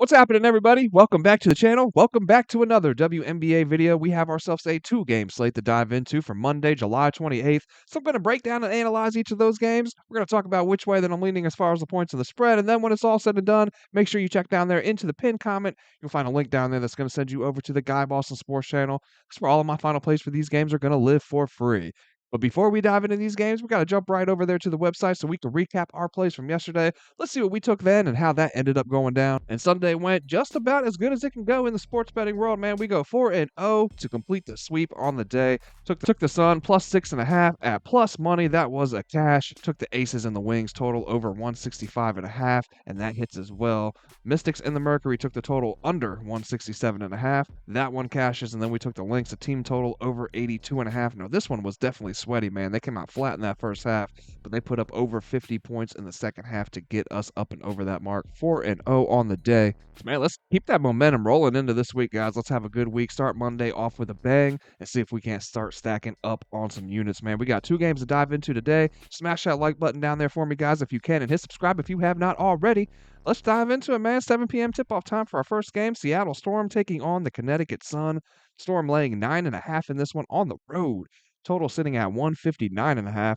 What's happening, everybody? Welcome back to the channel. Welcome back to another WNBA video. We have ourselves a two-game slate to dive into for Monday, July 28th. So I'm going to break down and analyze each of those games. We're going to talk about which way that I'm leaning as far as the points of the spread. And then when it's all said and done, make sure you check down there into the pinned comment. You'll find a link down there that's going to send you over to the Guy Boston Sports channel. That's where all of my final plays for these games are going to live for free. But before we dive into these games, we got to jump right over there to the website so we can recap our plays from yesterday. Let's see what we took then and how that ended up going down. And Sunday went just about as good as it can go in the sports betting world, man. We go 4-0 to complete the sweep on the day. Took the Sun plus 6.5 at plus money. That was a cash. Took the Aces and the Wings total over 165.5, and that hits as well. Mystics and the Mercury took the total under 167.5. That one cashes, and then we took the Lynx, a team total over 82.5. Now, this one was definitely sweaty, man. They came out flat in that first half, but they put up over 50 points in the second half to get us up and over that mark. 4-0 on the day. So, man, let's keep that momentum rolling into this week, guys. Let's have a good week. Start Monday off with a bang and see if we can't start stacking up on some units, man. We got two games to dive into today. Smash that like button down there for me, guys, if you can, and hit subscribe if you have not already. Let's dive into it, man. 7 p.m. tip-off time for our first game. Seattle Storm taking on the Connecticut Sun. Storm laying 9.5 in this one on the road. Total sitting at 159.5.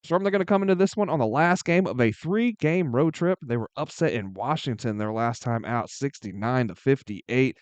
Storm, they're going to come into this one on the last game of a three-game road trip. They were upset in Washington their last time out, 69-58. They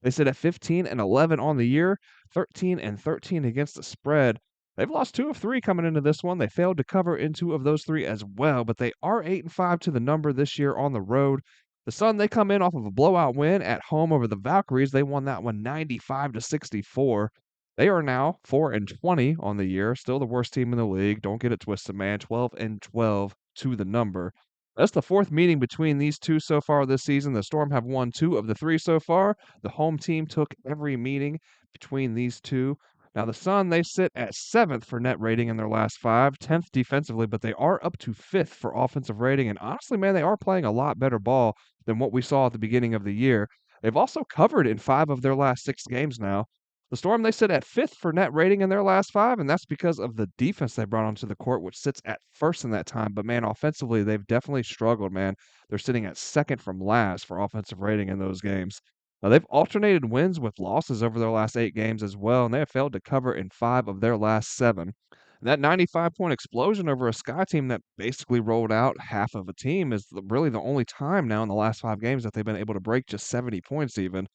sit at 15-11 on the year, 13-13 against the spread. They've lost 2 of 3 coming into this one. They failed to cover in 2 of those 3 as well, but they are 8-5 to the number this year on the road. The Sun, they come in off of a blowout win at home over the Valkyries. They won that one 95-64. They are now 4-20 on the year, still the worst team in the league. Don't get it twisted, man. 12-12 to the number. That's the fourth meeting between these two so far this season. The Storm have won 2 of the 3 so far. The home team took every meeting between these two. Now, the Sun, they sit at 7th for net rating in their last 5, 10th defensively, but they are up to 5th for offensive rating. And honestly, man, they are playing a lot better ball than what we saw at the beginning of the year. They've also covered in 5 of their last 6 games now. The Storm, they sit at 5th for net rating in their last 5, and that's because of the defense they brought onto the court, which sits at 1st in that time. But, man, offensively, they've definitely struggled, man. They're sitting at 2nd from last for offensive rating in those games. Now, they've alternated wins with losses over their last 8 games as well, and they have failed to cover in 5 of their last 7. And that 95-point explosion over a Sky team that basically rolled out half of a team is really the only time now in the last 5 games that they've been able to break just 70 points even.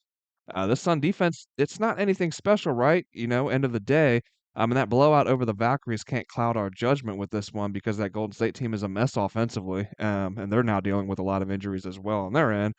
This Sun defense, it's not anything special, right? End of the day. And that blowout over the Valkyries can't cloud our judgment with this one because that Golden State team is a mess offensively, and they're now dealing with a lot of injuries as well on their end.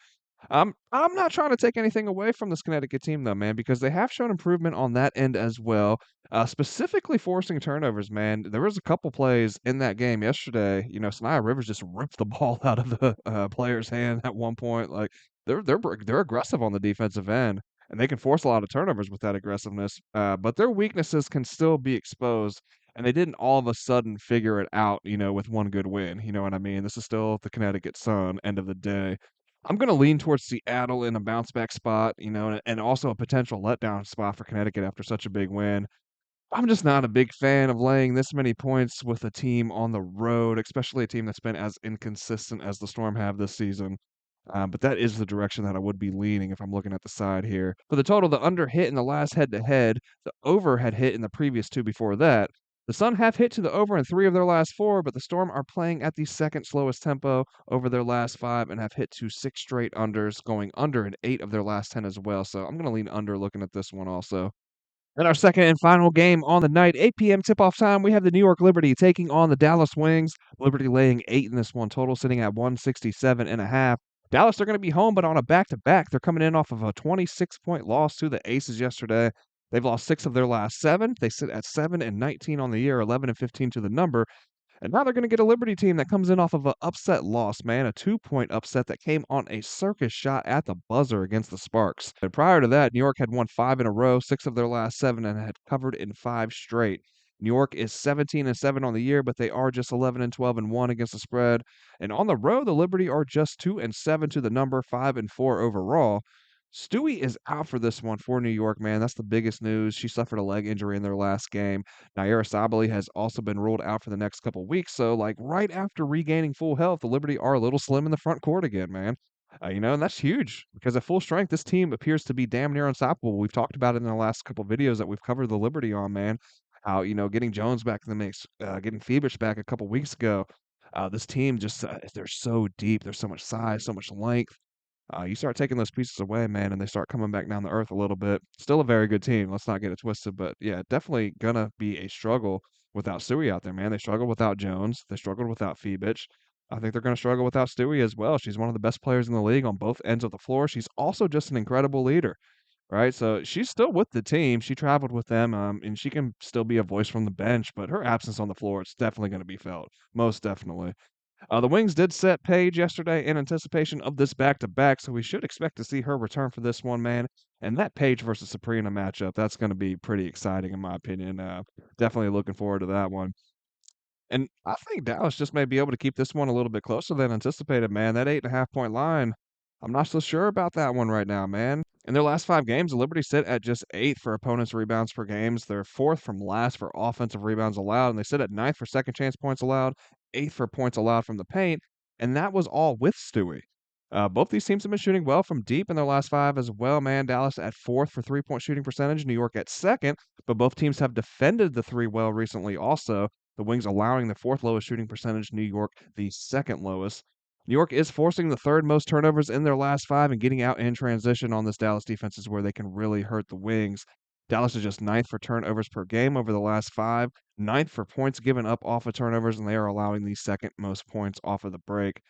I'm not trying to take anything away from this Connecticut team, though, man, because they have shown improvement on that end as well, specifically forcing turnovers, man. There was a couple plays in that game yesterday. Sanaya Rivers just ripped the ball out of the player's hand at one point. Like they're aggressive on the defensive end, and they can force a lot of turnovers with that aggressiveness. But their weaknesses can still be exposed. And they didn't all of a sudden figure it out, with one good win. You know what I mean? This is still the Connecticut Sun, end of the day. I'm gonna lean towards Seattle in a bounce back spot, and also a potential letdown spot for Connecticut after such a big win. I'm just not a big fan of laying this many points with a team on the road, especially a team that's been as inconsistent as the Storm have this season. But that is the direction that I would be leaning if I'm looking at the side here. For the total, the under hit in the last head-to-head. The over had hit in the previous 2 before that. The Sun have hit to the over in 3 of their last 4, but the Storm are playing at the second slowest tempo over their last 5 and have hit to 6 straight unders, going under in 8 of their last 10 as well. So I'm going to lean under looking at this one also. In our second and final game on the night, 8 p.m. tip-off time, we have the New York Liberty taking on the Dallas Wings. Liberty laying 8 in this one, total sitting at 167.5. Dallas, they're going to be home, but on a back-to-back. They're coming in off of a 26-point loss to the Aces yesterday. They've lost 6 of their last 7. They sit at 7-19 on the year, 11-15 to the number. And now they're going to get a Liberty team that comes in off of an upset loss, man, a 2-point upset that came on a circus shot at the buzzer against the Sparks. And prior to that, New York had won 5 in a row, 6 of their last 7, and had covered in 5 straight. New York is 17-7 on the year, but they are just 11-12-1 against the spread. And on the road, the Liberty are just 2-7 to the number, 5-4 overall. Stewie is out for this one for New York, man. That's the biggest news. She suffered a leg injury in their last game. Naira Sabali has also been ruled out for the next couple weeks. So, right after regaining full health, the Liberty are a little slim in the front court again, man. And that's huge because at full strength, this team appears to be damn near unstoppable. We've talked about it in the last couple videos that we've covered the Liberty on, man. How, getting Jones back in the mix, getting Phoebus back a couple weeks ago. This team just, they're so deep. There's so much size, so much length. You start taking those pieces away, man, and they start coming back down to earth a little bit. Still a very good team. Let's not get it twisted, but yeah, definitely gonna be a struggle without Stewie out there, man. They struggled without Jones. They struggled without Phoebus. I think they're gonna struggle without Stewie as well. She's one of the best players in the league on both ends of the floor. She's also just an incredible leader, right? So she's still with the team. She traveled with them, and she can still be a voice from the bench, but her absence on the floor, it's definitely going to be felt. Most definitely. The Wings did set Paige yesterday in anticipation of this back-to-back, so we should expect to see her return for this one, man. And that Paige versus Sabrina matchup, that's going to be pretty exciting in my opinion. Definitely looking forward to that one. And I think Dallas just may be able to keep this one a little bit closer than anticipated, man. That 8.5 point line, I'm not so sure about that one right now, man. In their last 5 games, the Liberty sit at just 8th for opponents' rebounds per games. They're 4th from last for offensive rebounds allowed, and they sit at 9th for second chance points allowed, 8th for points allowed from the paint, and that was all with Stewie. Both these teams have been shooting well from deep in their last 5 as well, man. Dallas at 4th for three-point shooting percentage, New York at 2nd, but both teams have defended the three well recently also. The Wings allowing the 4th lowest shooting percentage, New York the 2nd lowest. New York is forcing the 3rd most turnovers in their last 5, and getting out in transition on this Dallas defense is where they can really hurt the Wings. Dallas is just 9th for turnovers per game over the last 5, 9th for points given up off of turnovers, and they are allowing the 2nd most points off of the break.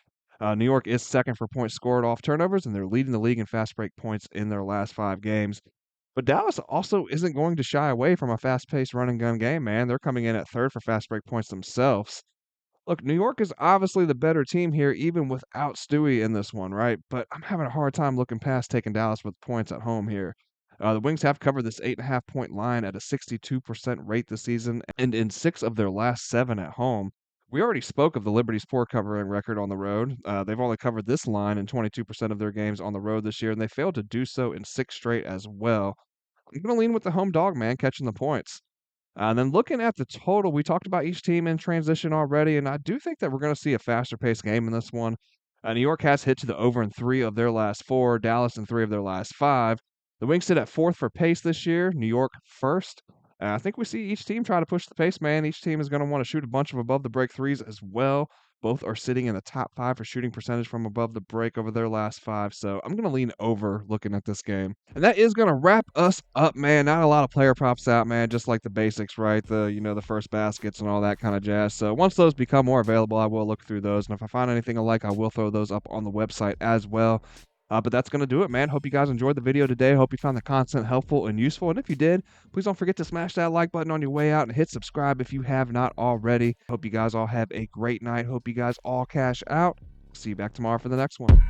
New York is 2nd for points scored off turnovers, and they're leading the league in fast break points in their last 5 games. But Dallas also isn't going to shy away from a fast-paced run and gun game, man. They're coming in at 3rd for fast break points themselves. Look, New York is obviously the better team here, even without Stewie in this one, right? But I'm having a hard time looking past taking Dallas with points at home here. The Wings have covered this 8.5 point line at a 62% rate this season, and in 6 of their last 7 at home. We already spoke of the Liberty's poor covering record on the road. They've only covered this line in 22% of their games on the road this year, and they failed to do so in 6 straight as well. I'm going to lean with the home dog, man, catching the points. And then looking at the total, we talked about each team in transition already, and I do think that we're going to see a faster paced game in this one. New York has hit to the over in 3 of their last 4, Dallas in 3 of their last 5. The Wings sit at 4th for pace this year, New York 1st. I think we see each team try to push the pace, man. Each team is going to want to shoot a bunch of above the break threes as well. Both are sitting in the top 5 for shooting percentage from above the break over their last 5. So I'm going to lean over looking at this game. And that is going to wrap us up, man. Not a lot of player props out, man. Just like the basics, right? The first baskets and all that kind of jazz. So once those become more available, I will look through those. And if I find anything I like, I will throw those up on the website as well. But that's going to do it, man. Hope you guys enjoyed the video today. Hope you found the content helpful and useful. And if you did, please don't forget to smash that like button on your way out and hit subscribe if you have not already. Hope you guys all have a great night. Hope you guys all cash out. See you back tomorrow for the next one.